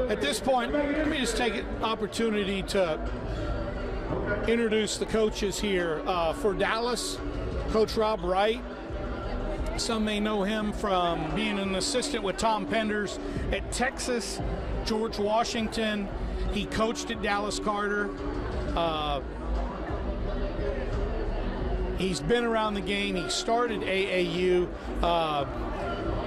At this point, let me just take an opportunity to introduce the coaches here. For Dallas, Coach Rob Wright. Some may know him from being an assistant with Tom Penders at Texas, George Washington. He coached at Dallas Carter. He's been around the game. He started AAU.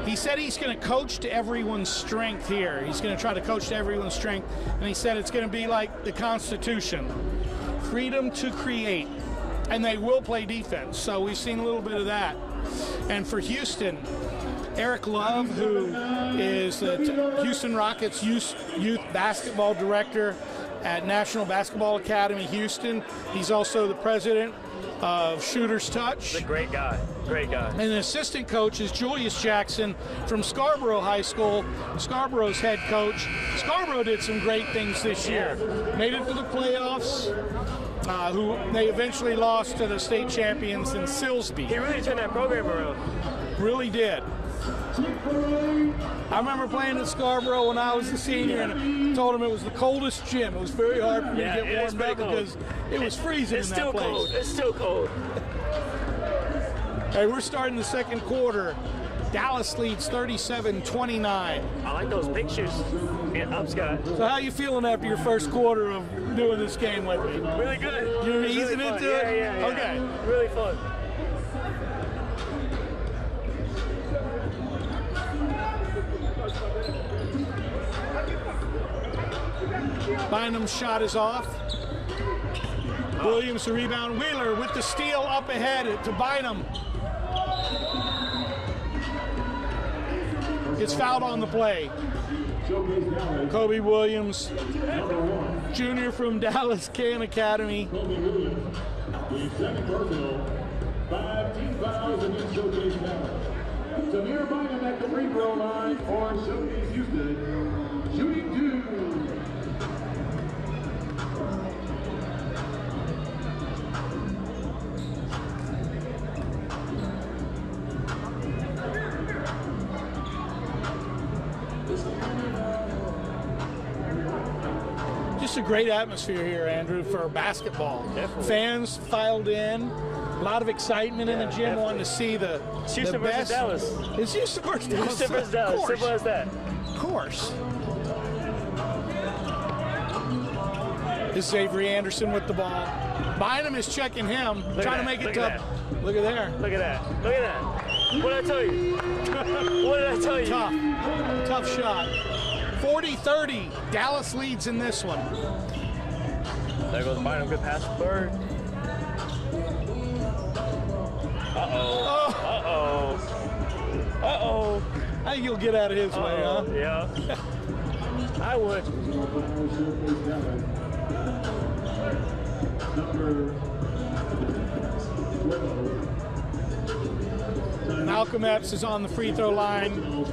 He said he's going to coach to everyone's strength here. He's going to try to coach to everyone's strength. And he said it's going to be like the Constitution, freedom to create. And they will play defense. So we've seen a little bit of that. And for Houston, Eric Love, who is the Houston Rockets youth basketball director at National Basketball Academy Houston. He's also the president of Shooter's Touch. He's a great guy, great guy. And the assistant coach is Julius Jackson from Scarborough High School, Scarborough's head coach. Scarborough did some great things this year. Made it to the playoffs, who they eventually lost to the state champions in Silsbee. He really turned that program around. Really did. I remember playing at Scarborough when I was a senior, and I told him it was the coldest gym. It was very hard for me to get warmed up because it was freezing in that place. It's still cold. Hey, we're starting the second quarter. Dallas leads 37-29. I like those pictures. Yeah, I'm Scott. So how you feeling after your first quarter of doing this game with me? Really good. You're easing really into it? Yeah. Okay. Really fun. Bynum's shot is off. Williams to rebound. Wheeler with the steal up ahead to Bynum. Gets fouled on the play. Kobe Williams, junior from Dallas Can Academy. 5 team fouls against Showcase Dallas. Samir Bynum at the free throw line for Showcase Houston, shooting 2. Just a great atmosphere here, Andrew, for basketball. Definitely. Fans filed in. A lot of excitement in the gym, wanting to see the Houston versus best. Dallas. It's Houston versus Dallas. Houston versus Dallas. Of course. Simple as that. Of course. This is Avery Anderson with the ball. Bynum is checking him, trying to make it tough. Look at there. Look at that. Look at that. What did I tell you? What did I tell you? Tough shot. 40-30. Dallas leads in this one. There goes Bynum. Good pass. Bird. Uh-oh. I think he'll get out of his way, huh? Yeah. I would. Malcolm Epps is on the free throw line.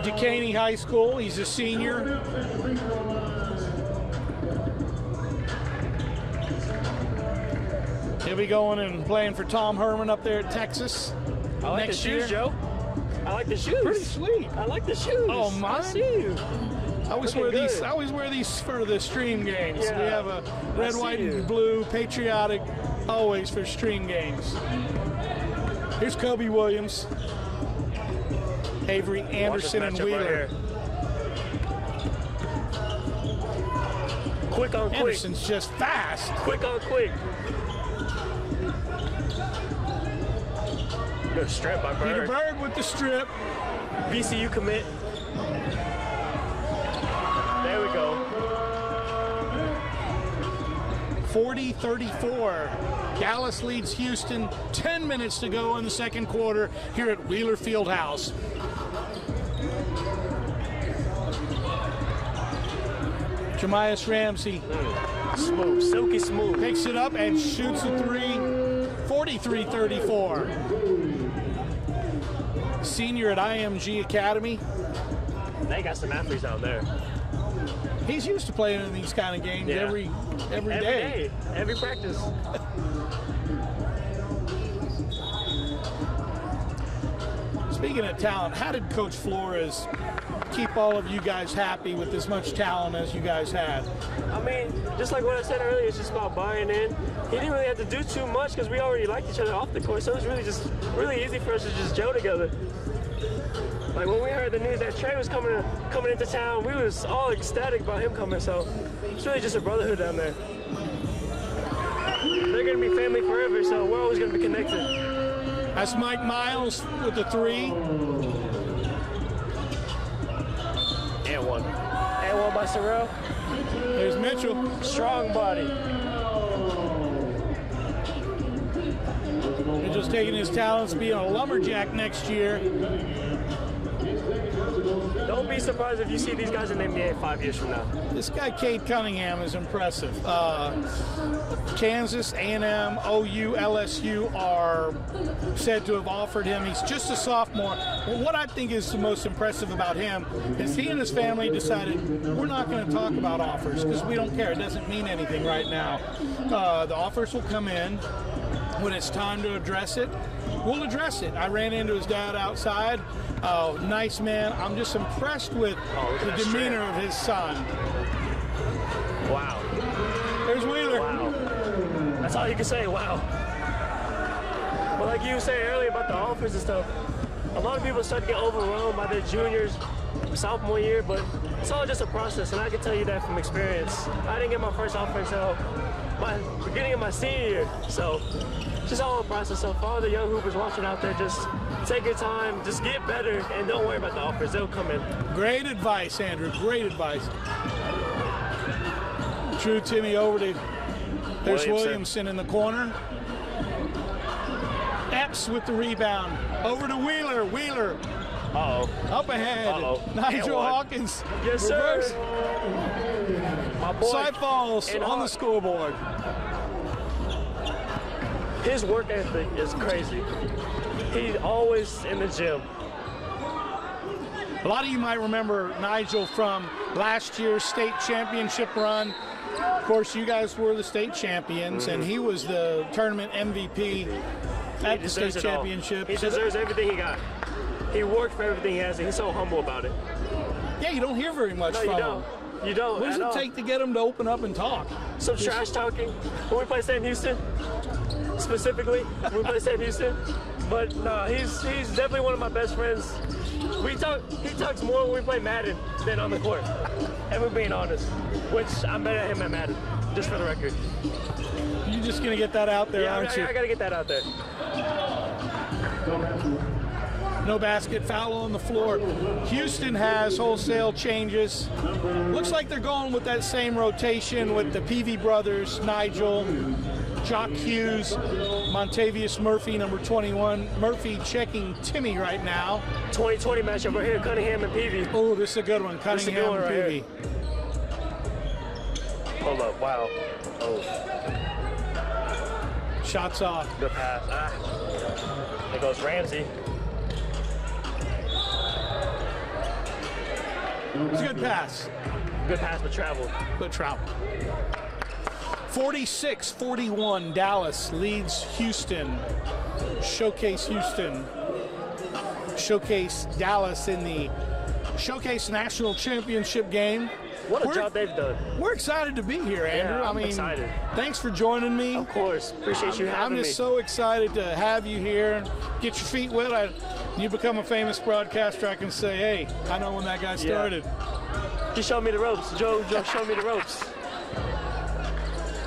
Duquesne High School. He's a senior. He'll be going and playing for Tom Herman up there at Texas. I like next the shoes, year. Joe. I like the shoes. Pretty sweet. I like the shoes. Oh, mine? I see you. I always wear these. I always wear these for the stream games. Yeah. We have a red, white, and blue, patriotic, always for stream games. Here's Kobe Williams, Avery Anderson, and Wheeler. Right, quick on quick. Anderson's just fast. Quick on quick. Good strip by Peter Bird. Bird with the strip. VCU commit. There we go. 40-34. Dallas leads Houston. 10 minutes to go in the second quarter here at Wheeler Fieldhouse. Jamias Ramsey Smooth, silky smooth. picks it up and shoots a three. 43-34. Senior at IMG Academy. They got some athletes out there. He's used to playing in these kind of games every day. Every practice. Speaking of talent, how did Coach Flores keep all of you guys happy with as much talent as you guys had? I mean, just like what I said earlier, it's just about buying in. He didn't really have to do too much because we already liked each other off the court, so it was really easy for us to just gel together. Like when we heard the news that Trey was coming into town, we was all ecstatic about him coming, so it's really just a brotherhood down there. They're gonna be family forever, so we're always gonna be connected. That's Mike Miles with the 3. And one by Sorrell. There's Mitchell. Strong body. Mitchell's taking his talents being a lumberjack next year. Don't be surprised if you see these guys in the NBA 5 years from now. This guy, Cade Cunningham, is impressive. Kansas, A&M, OU, LSU are said to have offered him. He's just a sophomore. But what I think is the most impressive about him is he and his family decided we're not going to talk about offers because we don't care. It doesn't mean anything right now. The offers will come in. When it's time to address it, we'll address it. I ran into his dad outside. Oh, nice man. I'm just impressed with the demeanor of his son. Wow. There's Wheeler. Wow. That's all you can say, wow. But like you were saying earlier about the offers and stuff, a lot of people start to get overwhelmed by their juniors, sophomore year, but it's all just a process, and I can tell you that from experience. I didn't get my first offer until my beginning of my senior year, so it's just all a process. So for all the young hoopers watching out there, just take your time, just get better, and don't worry about the offers. They'll come in. Great advice, Andrew. Great advice. True Timmy over to, there's Williamson in the corner. Epps with the rebound. Over to Wheeler. Wheeler. Uh-oh. Up ahead. Uh-oh. Nigel Hawkins. Yes, reverse. sir. My boy. Side falls on the scoreboard. His work ethic is crazy. He's always in the gym. A lot of you might remember Nigel from last year's state championship run. Of course, you guys were the state champions, and he was the tournament MVP at the state championship. He deserves everything he got. He worked for everything he has, and he's so humble about it. Yeah, you don't hear very much from him. You don't. What does it take to get him to open up and talk? Some trash talking. When we play Sam Houston, specifically, when we play Sam Houston. But no, he's definitely one of my best friends. He talks more when we play Madden than on the court. And we're being honest, which I'm better at him at Madden, just for the record. You're just going to get that out there, aren't you? I got to get that out there. No basket, foul on the floor. Houston has wholesale changes. Looks like they're going with that same rotation with the PV brothers, Nigel, Jock Hughes, Montavious Murphy, number 21. Murphy checking Timmy right now. 2020 matchup right here, Cunningham and Peavy. Oh, this is a good one, Cunningham and Peavy. Hold up, wow. Oh. Shots off. Good pass. There goes Ramsey. It's a good pass. Good pass, but traveled. Good travel. 46-41, Dallas leads Houston. Showcase Houston. Showcase Dallas in the Showcase National Championship game. What a job they've done. We're excited to be here, Andrew. Yeah, I'm excited. Thanks for joining me. Of course. Appreciate you having me. I'm just so excited to have you here. Get your feet wet. You become a famous broadcaster, I can say, hey, I know when that guy started. Yeah. He showed me the ropes. Joe showed me the ropes.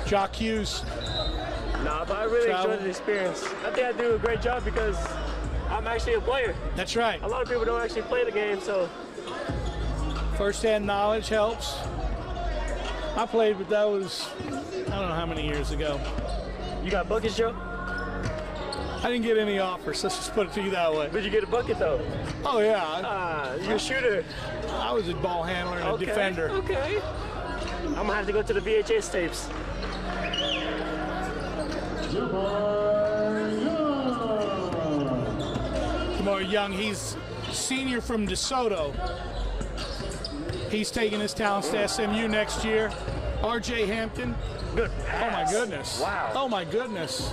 Jock Hughes. Nah, but I really enjoyed the experience. I think I do a great job because I'm actually a player. That's right. A lot of people don't actually play the game, so. First-hand knowledge helps. I played, but that was, I don't know how many years ago. You got buckets, Joe? I didn't get any offers, let's just put it to you that way. Did you get a bucket, though? Oh, yeah. You're a shooter. I was a ball handler and a defender. Okay. I'm going to have to go to the VHS tapes. Jamar Young, he's senior from DeSoto. He's taking his talents to SMU next year. R.J. Hampton. Good pass. Oh, my goodness. Wow. Oh, my goodness.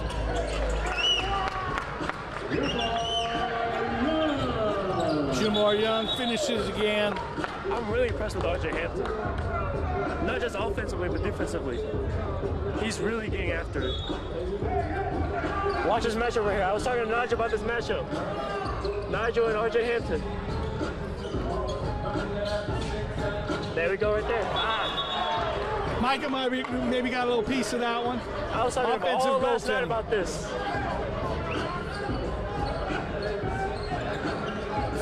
Jamar Young finishes again. I'm really impressed with RJ Hampton. Not just offensively, but defensively. He's really getting after it. Watch this matchup right here. I was talking to Nigel about this matchup. Nigel and RJ Hampton. There we go right there. Ah. Micah maybe got a little piece of that one. I was talking all last night about this.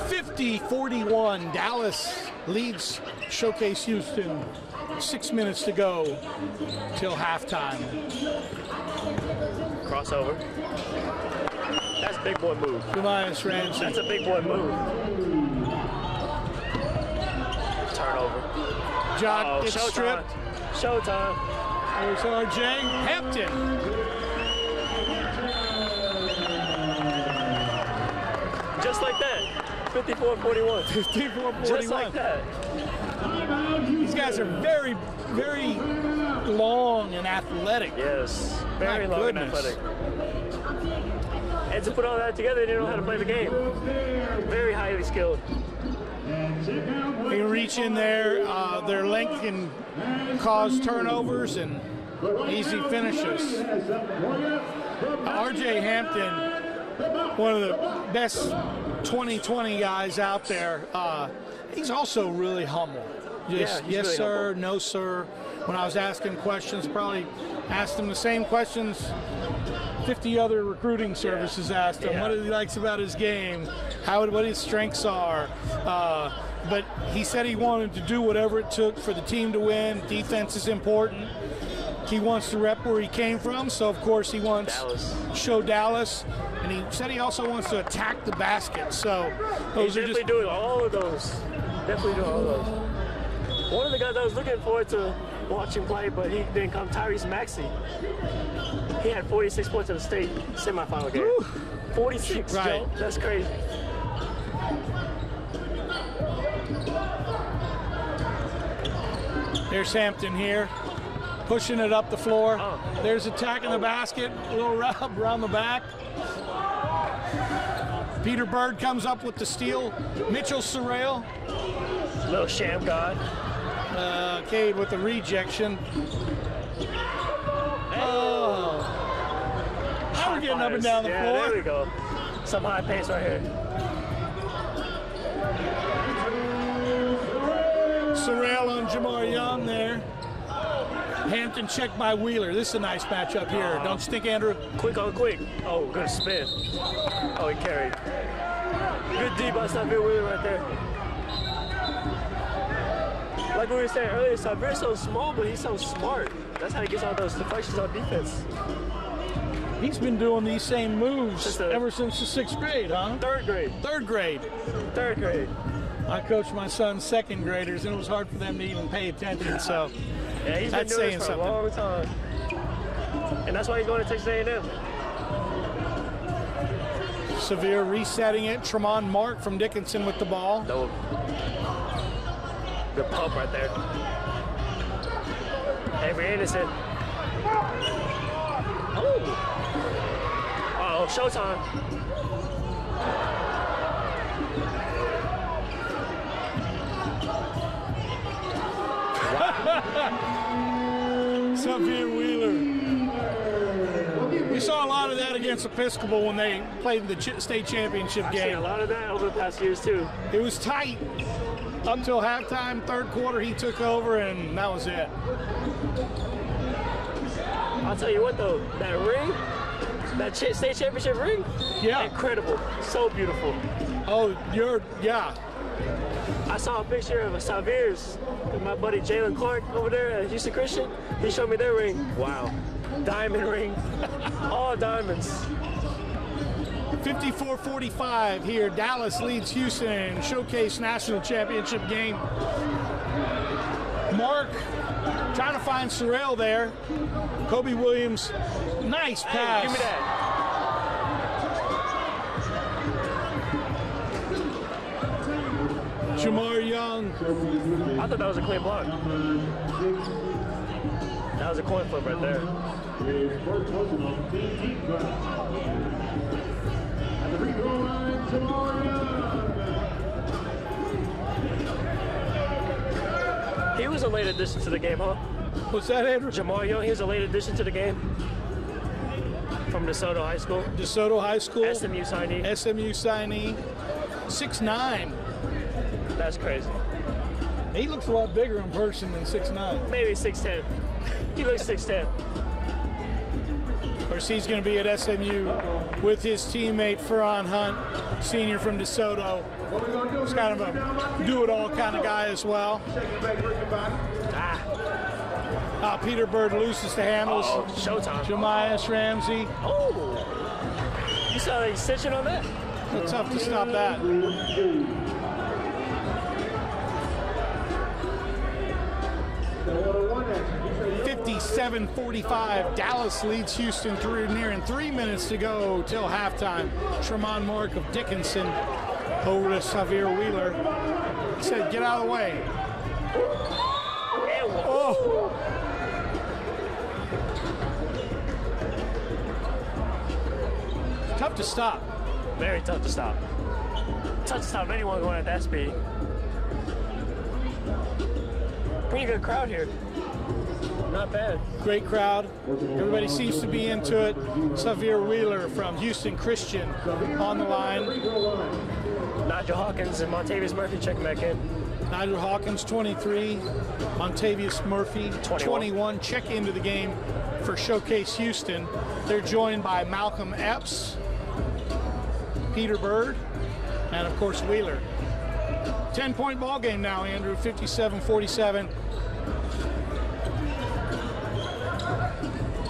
50-41, Dallas leads Showcase Houston. 6 minutes to go till halftime. Crossover. That's a big boy move. Tobias Ramsey. That's a big boy move. Turnover. Jock gets showtime. stripped. Showtime. There's RJ Hampton. Just like that. 54-41. 54-41. Just like that. These guys are very, very long and athletic. Yes. Very My long and goodness. athletic. And to put all that together, they know how to play the game. Very highly skilled. They can reach in there. Their length can cause turnovers and easy finishes. RJ Hampton, one of the best 2020 guys out there. He's also really humble. Just he's yes, really sir, humble. no, sir. When I was asking questions, probably asked him the same questions 50 other recruiting services asked him. Yeah. What he likes about his game, what his strengths are. But he said he wanted to do whatever it took for the team to win. Defense is important. He wants to rep where he came from, so of course he wants Dallas. to show Dallas. And he said he also wants to attack the basket. So He's those are definitely just doing all of those. Definitely doing all of those. One of the guys I was looking forward to watching play, but he didn't come, Tyrese Maxey. He had 46 points in the state semifinal game. Woo. 46, Right. Joe. That's crazy. There's Hampton here, pushing it up the floor. Oh. There's attacking the basket, a little rub around the back. Peter Bird comes up with the steal. Mitchell Sorrell, Little sham god. Cade with the rejection. Oh. Now we're getting up and down the Yeah, floor. there we go. Some high pace right here. Sorrell on Jamar Young there. Hampton checked by Wheeler. This is a nice matchup here. Don't you think, Andrew? Quick on quick. Oh, good spin. Oh, he carried. Good D by Xavier Wheeler right there. Like we were saying earlier, Xavier's so small, but he's so smart. That's how he gets all those deflections on defense. He's been doing these same moves Just a- ever since the 6th grade, huh? Third grade. Third grade. Third grade. I coached my son's second graders, and it was hard for them to even pay attention. So Yeah, he's been That's doing saying this for something. a long time. And that's why he's going to Texas A&M. Severe resetting it. Tremont Mark from Dickinson with the ball. No. Good pump right there. Avery Anderson. Oh. Uh-oh, showtime. Xavier Wheeler. We saw a lot of that against Episcopal when they played the state championship I've seen a game. lot of that over the past years, too. It was tight up till halftime. Third quarter, he took over, and that was it. I'll tell you what, though, that ring, that state championship ring, Yeah. incredible. So beautiful. Oh, yeah. I saw a picture of Xavier's with my buddy Jalen Clark over there at Houston Christian. He showed me their ring. Wow. Diamond ring. All diamonds. 54-45 here. Dallas leads Houston in Showcase National Championship game. Mark trying to find Sorrell there. Kobe Williams, nice pass. Hey, give me that. Jamar Young. I thought that was a clean block. That was a coin flip right there. His first personal team drive. At the free throw line, Jamar Young. He was a late addition to the game, huh? What's that, Andrew? Jamar Young, he was a late addition to the game from DeSoto High School. DeSoto High School. SMU signee. SMU signee. 6'9". That's crazy. He looks a lot bigger in person than 6'9". Maybe 6'10". He looks 6'10". Of course, he's going to be at SMU with his teammate Ferron Hunt, senior from DeSoto. He's kind of a do-it-all kind of guy as well. Peter Bird loses the handles. Showtime. Jamias Ramsey. Oh! You saw the extension on that? It's tough to stop that. $57-45. Dallas leads Houston through nearing 3 minutes to go till halftime. Tremont Mark of Dickinson over to Xavier Wheeler. He said, get out of the way. Oh! Tough to stop. Very tough to stop. Tough to stop anyone going at that speed. Pretty good crowd here. Not bad. Great crowd. Everybody seems to be into it. Xavier Wheeler from Houston Christian on the line. Nigel Hawkins and Montavious Murphy checking back in. Nigel Hawkins, 23. Montavious Murphy, 21. Check into the game for Showcase Houston. They're joined by Malcolm Epps, Peter Bird, and of course Wheeler. 10-point ball game now, Andrew, 57-47.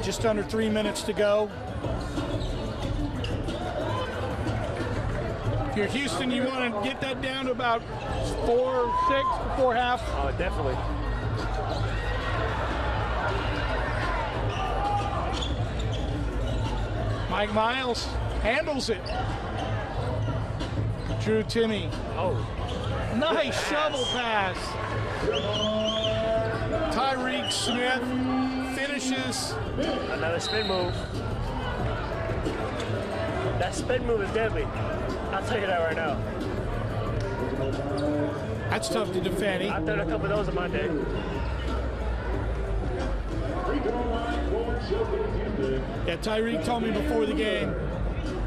Just under 3 minutes to go. If you're Houston, you want to get that down to about 4 or 6 before half. Oh, definitely. Mike Miles handles it. Drew Timmy. Oh. Nice shovel pass. Tyreek Smith finishes. Another spin move. That spin move is deadly. I'll tell you that right now. That's tough to defend. I've done a couple of those in my day. Yeah, Tyreek told me before the game,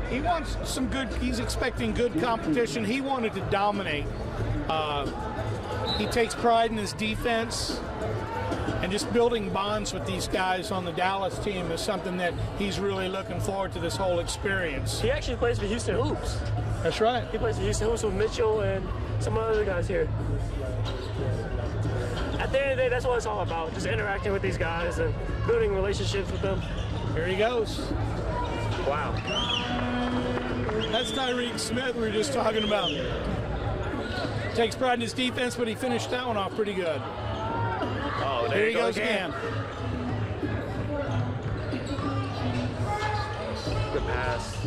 he wants some good, he's expecting good competition. He wanted to dominate. He takes pride in his defense, and just building bonds with these guys on the Dallas team is something that he's really looking forward to this whole experience. He actually plays for Houston Hoops. That's right. He plays for Houston Hoops with Mitchell and some other guys here. At the end of the day, that's what it's all about, just interacting with these guys and building relationships with them. Here he goes. Wow. That's Tyreek Smith we were just talking about. Takes pride in his defense, but he finished that one off pretty good. Oh, there Here he goes again. Good pass.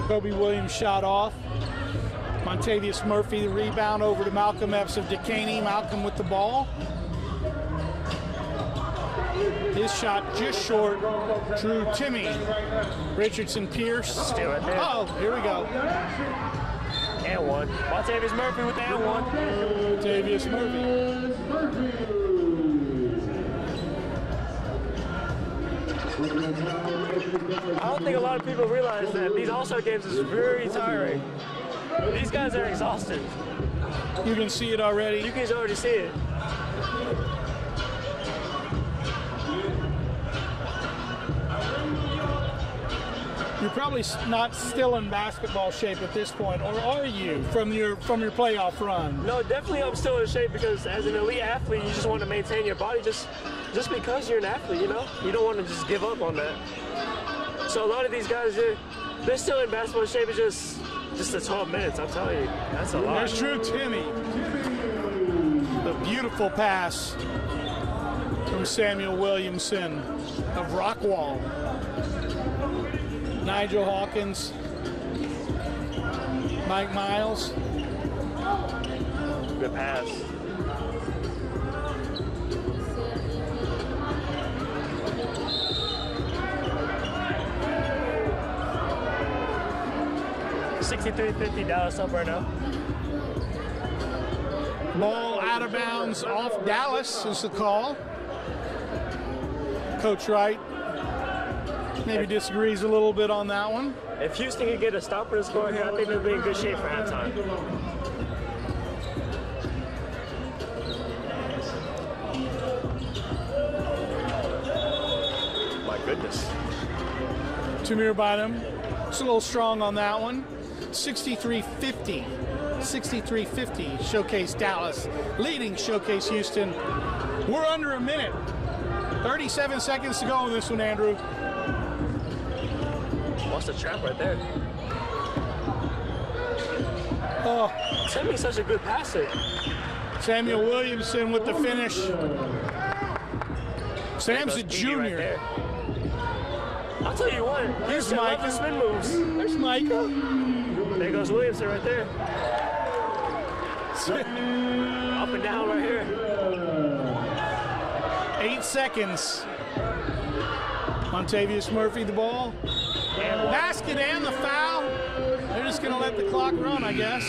Kobe Williams shot off. Montavious Murphy, the rebound over to Malcolm Epps of Decaney. Malcolm with the ball. His shot just short. Drew Timmy. Richardson Pierce. Steal right there. Oh, here we go. And one. Montavious Murphy with the and one. Montavious Murphy. I don't think a lot of people realize that these All-Star games is very tiring. These guys are exhausted. You can see it already. You can already see it. You're probably not still in basketball shape at this point, or are you from your playoff run? No, definitely I'm still in shape because as an elite athlete, you just want to maintain your body just because you're an athlete, you know? You don't want to just give up on that. So a lot of these guys, they're still in basketball shape. It's just the 12 minutes, I'm telling you. That's a lot. There's Drew Timmy. The beautiful pass from Samuel Williamson of Rockwall. Nigel Hawkins, Mike Miles. Good pass. $63.50 Dallas up right now. Ball out of bounds off Dallas is the call. Coach Wright maybe disagrees a little bit on that one. If Houston could get a stop on the score here, I think they'll be in good shape for halftime. My goodness. Tamir Bynum, it's a little strong on that one. 63-50. 63-50. Showcase Dallas leading Showcase Houston. We're under a minute. 37 seconds to go in this one, Andrew. What's the trap right there? Oh, Sammy's such a good passer. Samuel Williamson with the finish. Sam's a junior. Right, I'll tell you what. Here's Micah. The spin moves. There's Micah. There goes Williamson right there. Up and down right here. 8 seconds. Montavious Murphy the ball. Basket and the foul. They're just going to let the clock run, I guess.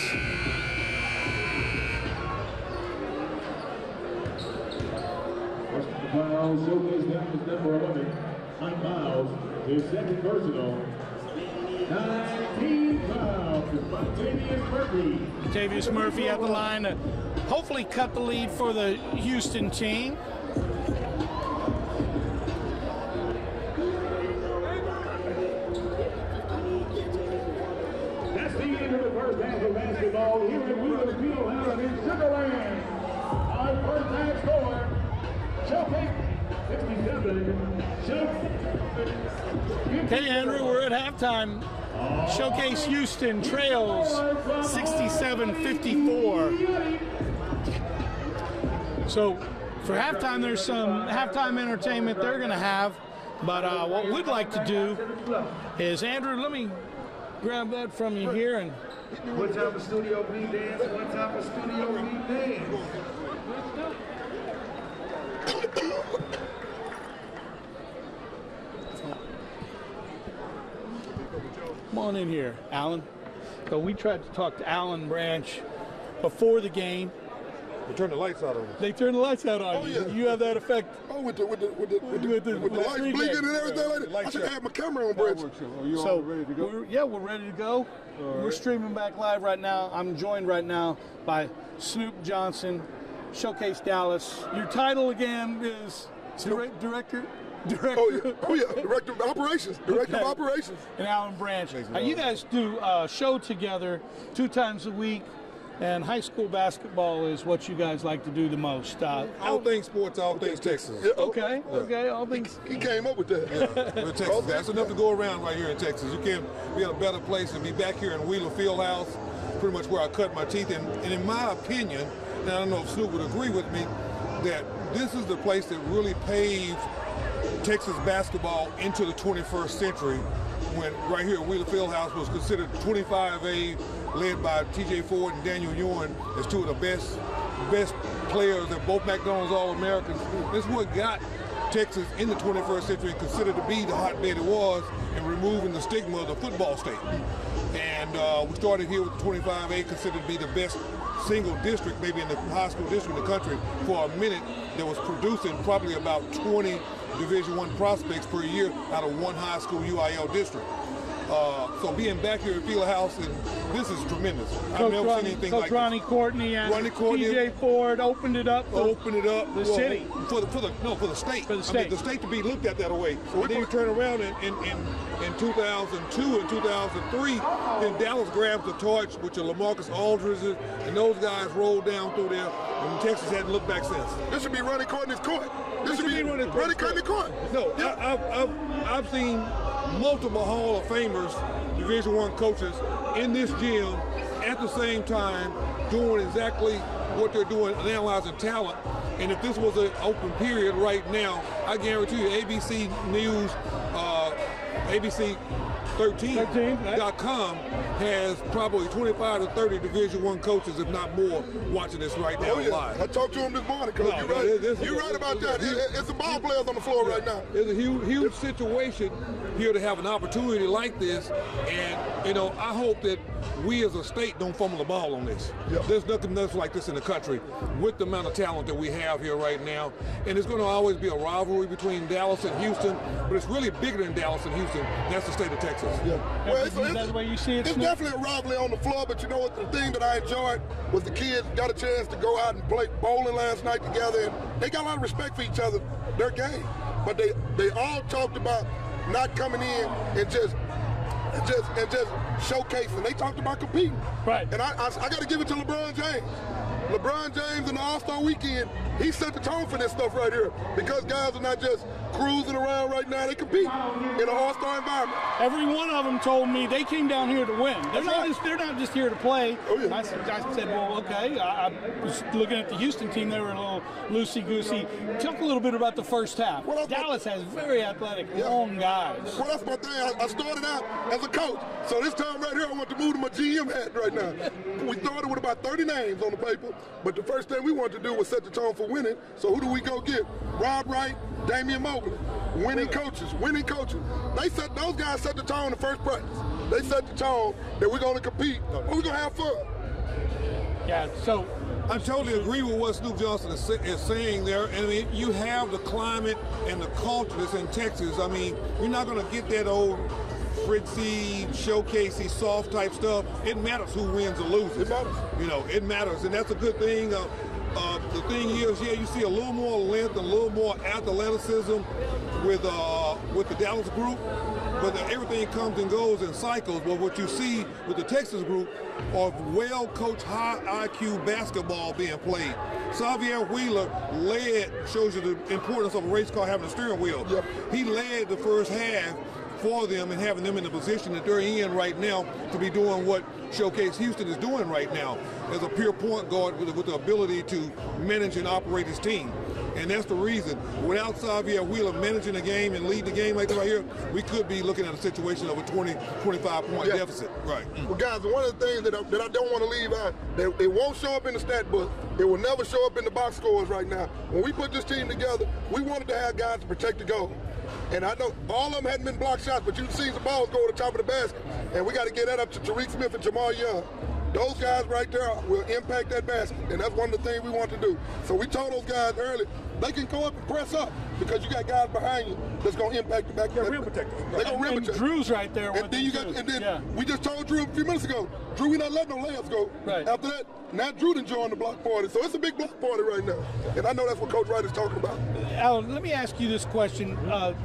Foul, Showcase Dallas number 11. Mike Miles, his second personal. 19 fouls for Montavious Murphy. Montavious Murphy at the line to hopefully cut the lead for the Houston team. That's the end of the first half of basketball here at Wheeler Fieldhouse in Sugar Land. Our first half score, Showcase 67. Okay, Andrew, we're at halftime. Showcase Houston trails 67-54. So for halftime, there's some halftime entertainment they're going to have. But what we'd like to do is, Andrew, let me grab that from you here. And One time for Studio B dance, one time for Studio B dance. come on in here, Alan. So we tried to talk to Alan Branch before the game. They turn the lights out on us. They turn the lights out on Oh, you. yeah. You have that effect. Oh, with the lights pregame. blinking and everything like that. I should have my camera on, Brent. Are you all ready to go? We're ready to go. We're streaming back live right now. I'm joined right now by Snoop Johnson, Showcase Dallas. Your title again is Director. Oh yeah, Director of Operations. Director of Operations. And Alan Branch. You guys do a show together 2 times a week, and high school basketball is what you guys like to do the most. All things sports, all things Texas. Yeah, Okay, all things. He came up with that. We're Texas. That's enough to go around right here in Texas. You can't be in a better place than be back here in Wheeler Fieldhouse, pretty much where I cut my teeth. And in my opinion, and I don't know if Snoop would agree with me, that this is the place that really paved Texas basketball into the 21st century, when right here at Wheeler Fieldhouse was considered 25A, led by T.J. Ford and Daniel Ewan as 2 of the best players. They're both McDonald's All-Americans. This is what got Texas in the 21st century and considered to be the hotbed it was, and removing the stigma of the football state. And we started here with the 25A, considered to be the best single district, maybe in the high school district in the country, for a minute, that was producing probably about 20 Division I prospects per year out of one high school UIL district. So being back here at Fieldhouse, and this is tremendous. I've never seen anything like this. Ronnie Courtney and T.J. Ford opened it up. The city. For the state. For the state. I mean, the state to be looked at that way. So then you turn around in 2002 and 2003, then Dallas grabs the torch, which are LaMarcus Aldridge, and those guys rolled down through there, and Texas hadn't looked back since. This should be Ronnie Courtney's court. This should be Ronnie Courtney's court. No, I've seen multiple Hall of Famers, Division I coaches in this gym at the same time doing exactly what they're doing, analyzing talent. And if this was an open period right now, I guarantee you ABC News, ABC 13.com has probably 25 to 30 Division I coaches, if not more, watching this right now live. I talked to him this morning, Coach. You're right about that. It's the ball players on the floor right now. It's a huge situation here to have an opportunity like this, and you know, I hope that we as a state don't fumble the ball on this. There's nothing else like this in the country with the amount of talent that we have here right now, and it's going to always be a rivalry between Dallas and Houston, but it's really bigger than Dallas and Houston. That's the state of Texas. Well, Is that the way you see it? It's definitely a rivalry on the floor, but you know what? The thing that I enjoyed was the kids got a chance to go out and play bowling last night together, and they got a lot of respect for each other, their game. But they all talked about not coming in and just showcasing. They talked about competing. Right. And I got to give it to LeBron James. LeBron James in the All-Star weekend, he set the tone for this stuff right here, because guys are not just cruising around right now. They compete in an All-Star environment. Every one of them told me they came down here to win. They're not just here to play. Oh, yeah. I said, well, okay. I was looking at the Houston team. They were a little loosey-goosey. Talk a little bit about the first half. Well, Dallas has very athletic, long guys. Well, that's my thing. I started out as a coach. So this time right here, I want to move to my GM hat right now. We started with about 30 names on the paper, but the first thing we wanted to do was set the tone for winning. So who do we go get? Rob Wright, Damian Mobley. Winning coaches. Those guys set the tone in the first practice. They set the tone that we're going to compete, but we're going to have fun. Yeah, so I totally agree with what Snoop Johnson is saying there. And I mean, you have the climate and the culture that's in Texas. I mean, you're not going to get that old fritzy, showcasey, soft type stuff. It matters who wins or loses. It matters. You know, it matters, and that's a good thing. The thing is, you see a little more length, a little more athleticism with the Dallas group, but everything comes and goes in cycles. But what you see with the Texas group are well-coached, high IQ basketball being played. Xavier Wheeler shows you the importance of a race car having a steering wheel. Yep. He led the first half for them and having them in the position that they're in right now to be doing what Showcase Houston is doing right now as a pure point guard with the ability to manage and operate his team. And that's the reason. Without Xavier Wheeler managing the game and lead the game like that right here, we could be looking at a situation of a 20, 25-point deficit. Right. Well, guys, one of the things that I don't want to leave out, that it won't show up in the stat book. It will never show up in the box scores right now. When we put this team together, we wanted to have guys to protect the goal. And I know all of them hadn't been blocked shots, but you've seen the balls go to the top of the basket. And we got to get that up to Tariq Smith and Jamal Young. Those guys right there will impact that basket, and that's one of the things we want to do. So we told those guys early, they can go up and press up because you got guys behind you that's going to impact the back. Yeah, rim protectors. They're going to rim protect. Drew's right there. And then we just told Drew a few minutes ago, Drew, we not letting no layups go. Right. After that, now Drew done joined the block party. So it's a big block party right now. And I know that's what Coach Wright is talking about. Alan, let me ask you this question.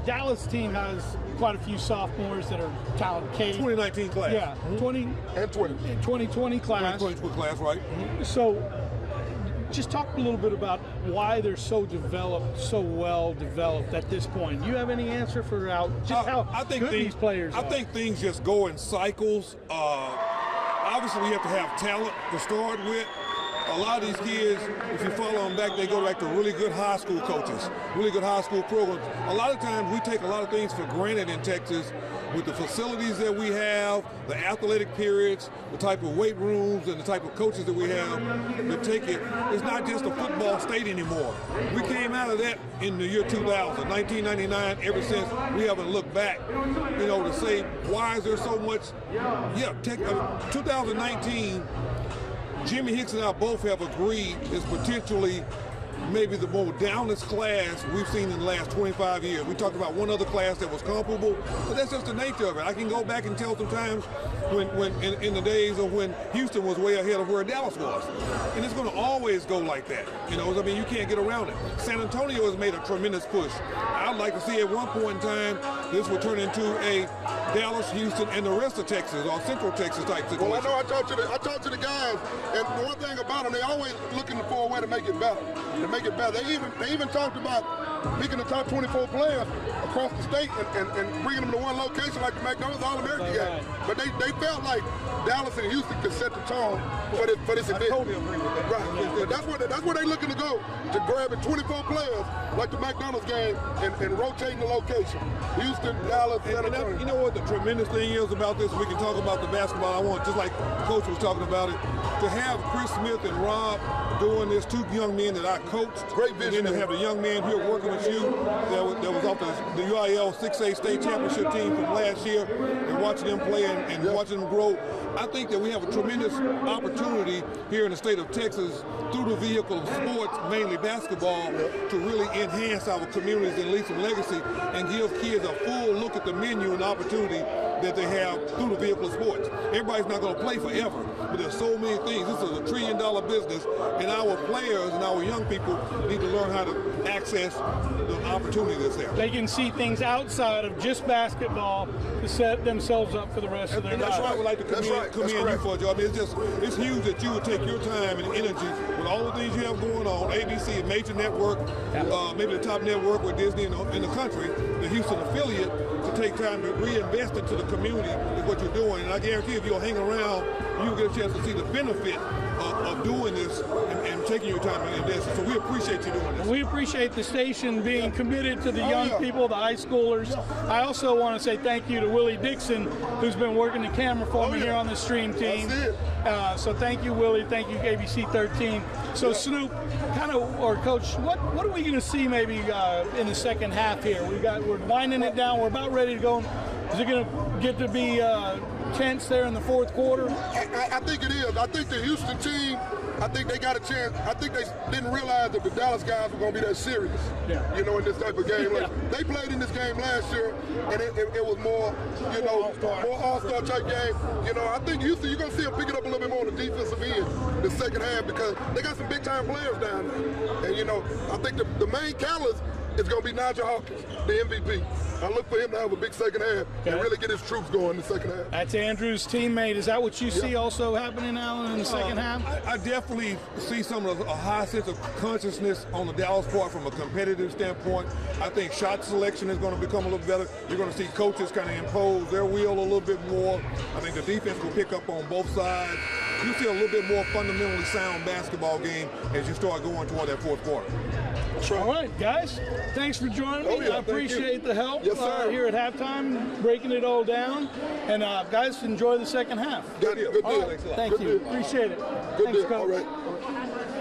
Dallas team has quite a few sophomores that are talented. 2019 class. Yeah, 2020 class. 2020 class, right. So just talk a little bit about why they're so well developed at this point. Do you have any answer for how good these players are? I think things just go in cycles. Obviously, we have to have talent to start with. A lot of these kids, if you follow them back, they go back to really good high school coaches, really good high school programs. A lot of times we take a lot of things for granted in Texas with the facilities that we have, the athletic periods, the type of weight rooms, and the type of coaches that we have to take it. It's not just a football state anymore. We came out of that in the year 2000, 1999, ever since we haven't looked back, to say, why is there so much? 2019, Jimmy Hicks and I both have agreed is potentially maybe the more downest class we've seen in the last 25 years. We talked about one other class that was comparable, but that's just the nature of it. I can go back and tell some times when in the days of when Houston was way ahead of where Dallas was. And it's going to always go like that. You can't get around it. San Antonio has made a tremendous push. I'd like to see at one point in time this would turn into a Dallas, Houston, and the rest of Texas, or Central Texas type situation. Well, I know I talked to the guys, and one thing about them, they always looking for a way to make it better. They even talked about picking the top 24 players across the state and bringing them to one location like the McDonald's All-American game. But they felt like Dallas and Houston could set the tone for this event. I totally agree with that. Right. That's where they're looking to go, to grabbing 24 players like the McDonald's game and rotating the location. Houston, Dallas, San Antonio. You know what the tremendous thing is about this? We can talk about the basketball. I want, just like the coach was talking about it, to have Chris Smith and Rob doing this, two young men that I coached. Great vision. And then to have the young man here working with you that was off the UIL 6A state championship team from last year, and watching them play and watching them grow. I think that we have a tremendous opportunity here in the state of Texas through the vehicle of sports, mainly basketball, to really enhance our communities and leave some legacy and give kids a full look at the menu and opportunity that they have through the vehicle of sports. Everybody's not going to play forever, but there's so many things. This is a $1 trillion business, and our players and our young people need to learn how to access the opportunity that's there. They can see things outside of just basketball to set themselves up for the rest of their lives. That's why I would like to commend you for it, Joe. I mean, it's huge that you would take your time and energy with all the things you have going on, ABC, a major network, maybe the top network with Disney in the country, the Houston affiliate, to take time to reinvest into the community is what you're doing. And I guarantee if you'll hang around, you'll get a chance to see the benefit of doing this and taking your time and investing. So we appreciate you doing this. We appreciate the station being committed to the young people, the high schoolers. I also want to say thank you to Willie Dixon, who's been working the camera for me here on the stream team. So thank you, Willie. Thank you, ABC 13. So Snoop, or Coach, what are we going to see maybe in the second half here? We're winding it down. We're about ready to go. Is it going to get to be tense there in the fourth quarter? I think it is. I think the Houston team, I think they got a chance. I think they didn't realize that the Dallas guys were going to be that serious, in this type of game. Like, they played in this game last year, and it was more, more all-star type game. I think Houston, you're going to see them pick it up a little bit more on the defensive end the second half because they got some big-time players down there. And, I think the main catalyst is going to be Nigel Hawkins, the MVP. I look for him to have a big second half and really get his troops going in the second half. That's Andrew's teammate. Is that what you see also happening now in the second half? I definitely see some of a high sense of consciousness on the Dallas part from a competitive standpoint. I think shot selection is going to become a little better. You're going to see coaches kind of impose their will a little bit more. I think the defense will pick up on both sides. You see a little bit more fundamentally sound basketball game as you start going toward that fourth quarter. All right, guys. Thanks for joining me. I appreciate the help here at halftime, breaking it all down. And guys, enjoy the second half. Good deal. Thank you. Appreciate it. Good Thanks, deal. Coach. All right.